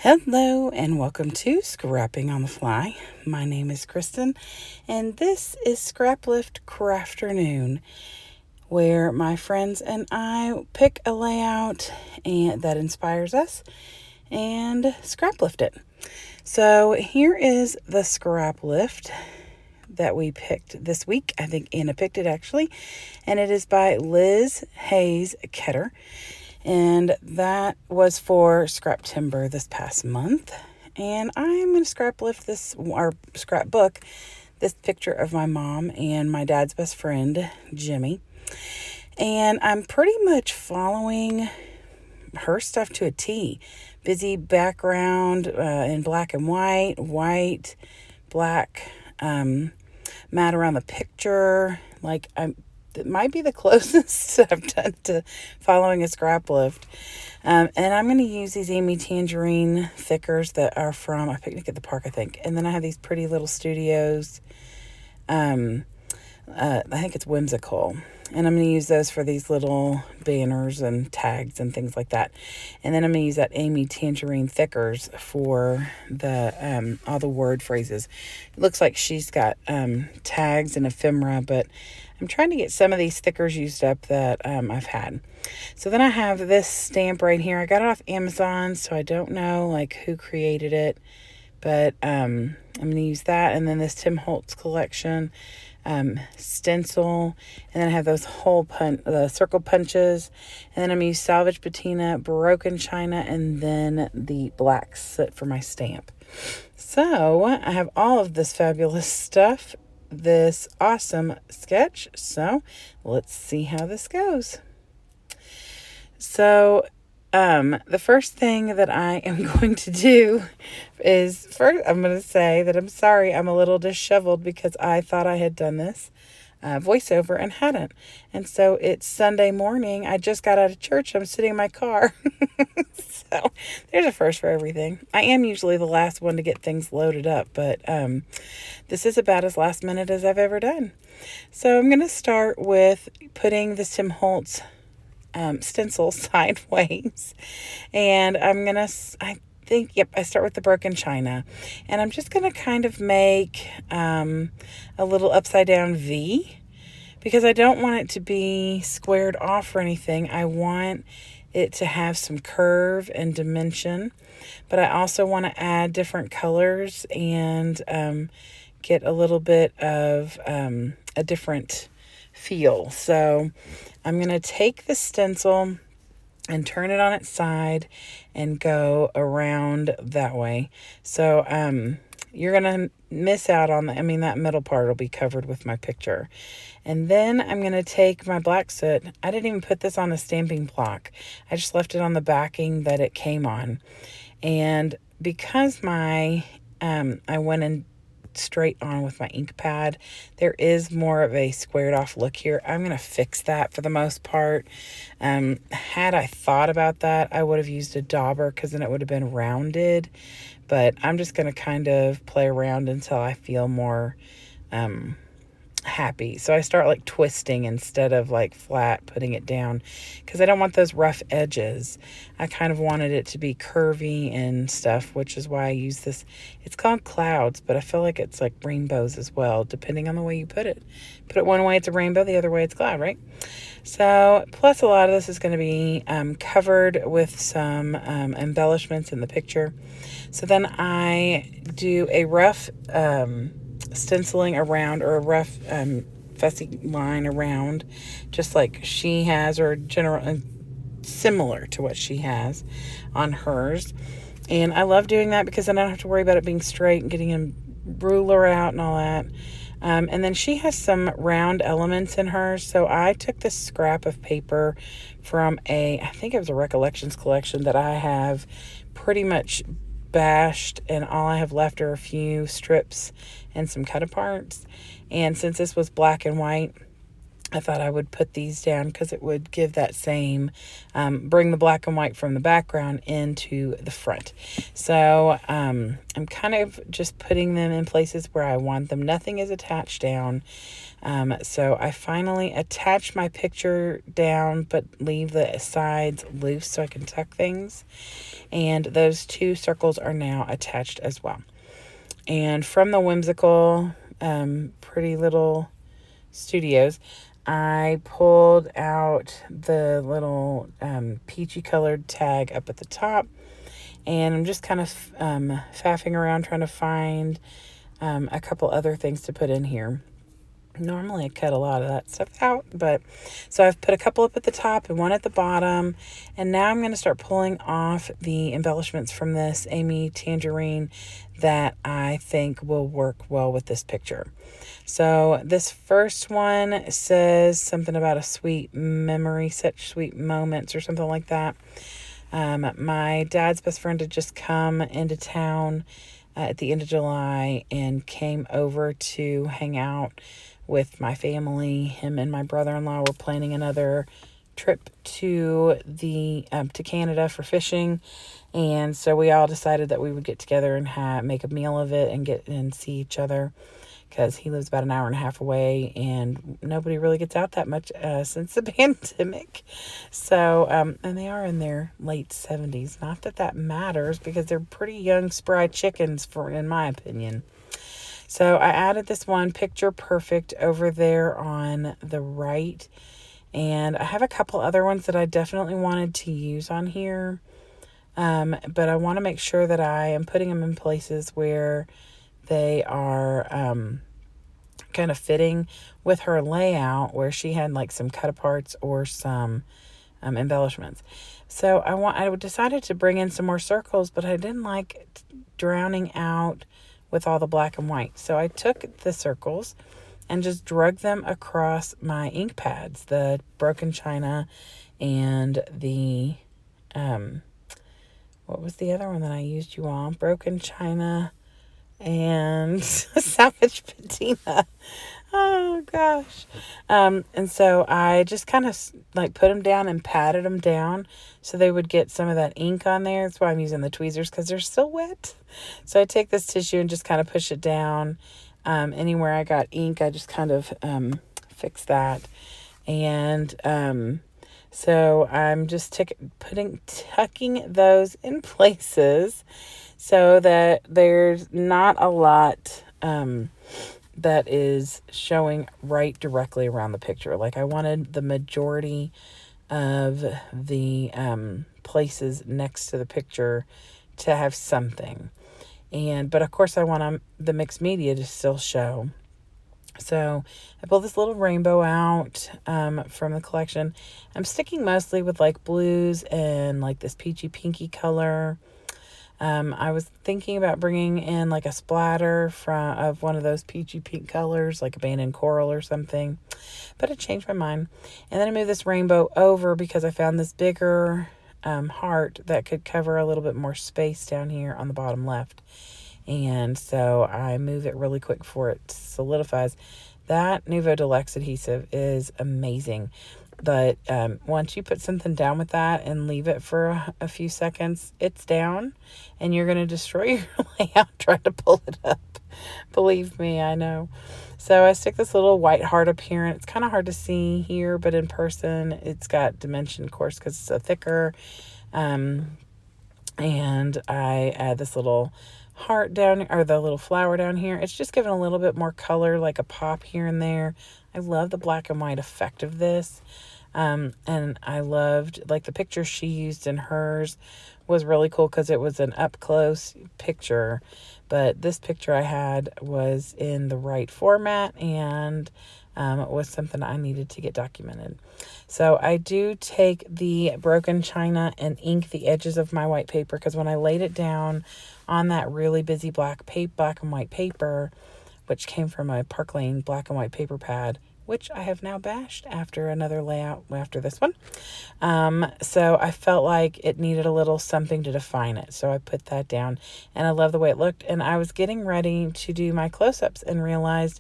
Hello and welcome to Scrapping on the Fly. My name is Kristen and this is Scraplift Crafternoon, where my friends and I pick a layout that inspires us and scraplift it. So here is the scrap lift that we picked this week. I think Anna picked it actually, and it is by Liz Hays Ketter. And that was for Scrap Timber this past month. And I'm going to scraplift this, or scrapbook, this picture of my mom and my dad's best friend, Jimmy. And I'm pretty much following her stuff to a T. Busy background in black and white, black, matte around the picture. It might be the closest I've done to following a scrap lift. And I'm going to use these Amy Tangerine thickers that are from a picnic at the park, I think. And then I have these pretty little studios. I think it's Whimsical. And I'm going to use those for these little banners and tags and things like that. And then I'm going to use that Amy Tangerine thickers for the all the word phrases. It looks like she's got tags and ephemera, but I'm trying to get some of these thickers used up that I've had. So then I have this stamp right here. I got it off Amazon, so I don't know who created it, but I'm going to use that. And then this Tim Holtz collection stencil, and then I have those the circle punches, and then I'm going to use salvage patina, broken china, and then the black soot for my stamp. So I have all of this fabulous stuff, this awesome sketch. So let's see how this goes. So the first thing that I am going to do is, first I'm going to say that I'm sorry I'm a little disheveled because I thought I had done this voiceover and hadn't. And so it's Sunday morning. I just got out of church. I'm sitting in my car. So there's a first for everything. I am usually the last one to get things loaded up, but this is about as last minute as I've ever done. So I'm going to start with putting this Tim Holtz stencil sideways, and I start with the broken china, and I'm just going to kind of make a little upside down V, because I don't want it to be squared off or anything. I want it to have some curve and dimension, but I also want to add different colors and get a little bit of a different feel. So I'm going to take the stencil and turn it on its side and go around that way. So you're going to miss out on that middle part will be covered with my picture. And then I'm going to take my black soot. I didn't even put this on a stamping block. I just left it on the backing that it came on. And because I went in straight on with my ink pad, there is more of a squared off look here. I'm going to fix that for the most part. Had I thought about that, I would have used a dauber, because then it would have been rounded, but I'm just going to kind of play around until I feel more happy. So I start twisting instead of flat putting it down, because I don't want those rough edges. I kind of wanted it to be curvy and stuff, which is why I use this. It's called clouds, but I feel like it's like rainbows as well, depending on the way you put it. Put it one way, it's a rainbow. The other way, it's cloud, right? So plus a lot of this is going to be covered with some embellishments in the picture. So then I do a rough stenciling around, or a rough fussy line around, just like she has, or general similar to what she has on hers. And I love doing that because then I don't have to worry about it being straight and getting a ruler out and all that. And then she has some round elements in hers. So I took this scrap of paper from I think it was a Recollections collection that I have pretty much bashed, and all I have left are a few strips and some cut aparts. And since this was black and white, I thought I would put these down because it would give that same, bring the black and white from the background into the front. So I'm kind of just putting them in places where I want them. Nothing is attached down. So I finally attach my picture down, but leave the sides loose so I can tuck things. And those 2 circles are now attached as well. And from the Whimsical Pretty Little Studios, I pulled out the little peachy colored tag up at the top, and I'm just kind of faffing around trying to find a couple other things to put in here. Normally I cut a lot of that stuff out, but so I've put a couple up at the top and one at the bottom, and now I'm going to start pulling off the embellishments from this Amy Tangerine that I think will work well with this picture. So this first one says something about a sweet memory, such sweet moments, or something like that. My dad's best friend had just come into town at the end of July and came over to hang out with my family. Him and my brother-in-law were planning another trip to to Canada for fishing, and so we all decided that we would get together and make a meal of it and get and see each other, because he lives about an hour and a half away, and nobody really gets out that much since the pandemic. So, and they are in their late 70s. Not that that matters, because they're pretty young, spry chickens, in my opinion. So I added this one, Picture Perfect, over there on the right. And I have a couple other ones that I definitely wanted to use on here. But I want to make sure that I am putting them in places where they are kind of fitting with her layout, where she had like some cut aparts or some embellishments. So I decided to bring in some more circles, but I didn't like drowning out with all the black and white. So I took the circles and just drug them across my ink pads, the Broken China and the, what was the other one that I used you on? Broken China and Savage Patina. Oh gosh. And so I just kind of like put them down and patted them down so they would get some of that ink on there. That's why I'm using the tweezers, because they're still wet. So I take this tissue and just kind of push it down. Anywhere I got ink, I just kind of fix that. And so I'm just tucking those in places so that there's not a lot that is showing right directly around the picture. Like, I wanted the majority of the places next to the picture to have something. But of course I want the mixed media to still show. So I pulled this little rainbow out from the collection. I'm sticking mostly with like blues and like this peachy pinky color. I was thinking about bringing in like a splatter of one of those peachy pink colors, like abandoned coral or something, but I changed my mind. And then I moved this rainbow over because I found this bigger heart that could cover a little bit more space down here on the bottom left. And so I move it really quick before it solidifies. That Nouveau Deluxe adhesive is amazing. But once you put something down with that and leave it for a few seconds, it's down, and you're going to destroy your layout trying to pull it up. Believe me, I know. So I stick this little white heart up here, and it's kind of hard to see here, but in person it's got dimension, of course, because it's a thicker. And I add this little heart down, or the little flower down here. It's just giving a little bit more color, like a pop here and there. I love the black and white effect of this. And I loved, like, the picture she used in hers was really cool because it was an up close picture, but this picture I had was in the right format, and it was something I needed to get documented. So I do take the Broken China and ink the edges of my white paper, because when I laid it down on that really busy black and white paper, which came from a Park Lane black and white paper pad, which I have now bashed after another layout after this one. So I felt like it needed a little something to define it. So I put that down, and I love the way it looked. And I was getting ready to do my close-ups and realized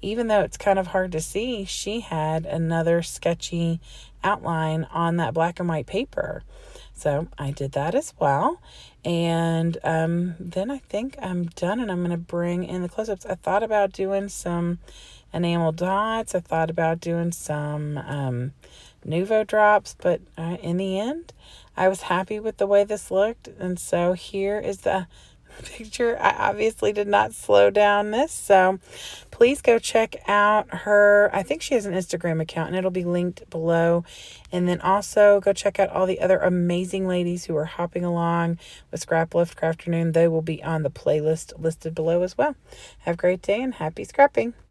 even though it's kind of hard to see, she had another sketchy outline on that black and white paper. So I did that as well. And then I think I'm done, and I'm going to bring in the close-ups. I thought about doing some enamel dots. I thought about doing some Nuvo drops, but in the end, I was happy with the way this looked. And so here is the picture. I obviously did not slow down this, so please go check out her. I think she has an Instagram account, and it'll be linked below. And then also go check out all the other amazing ladies who are hopping along with Scraplift Crafternoon. They will be on the playlist listed below as well. Have a great day and happy scrapping.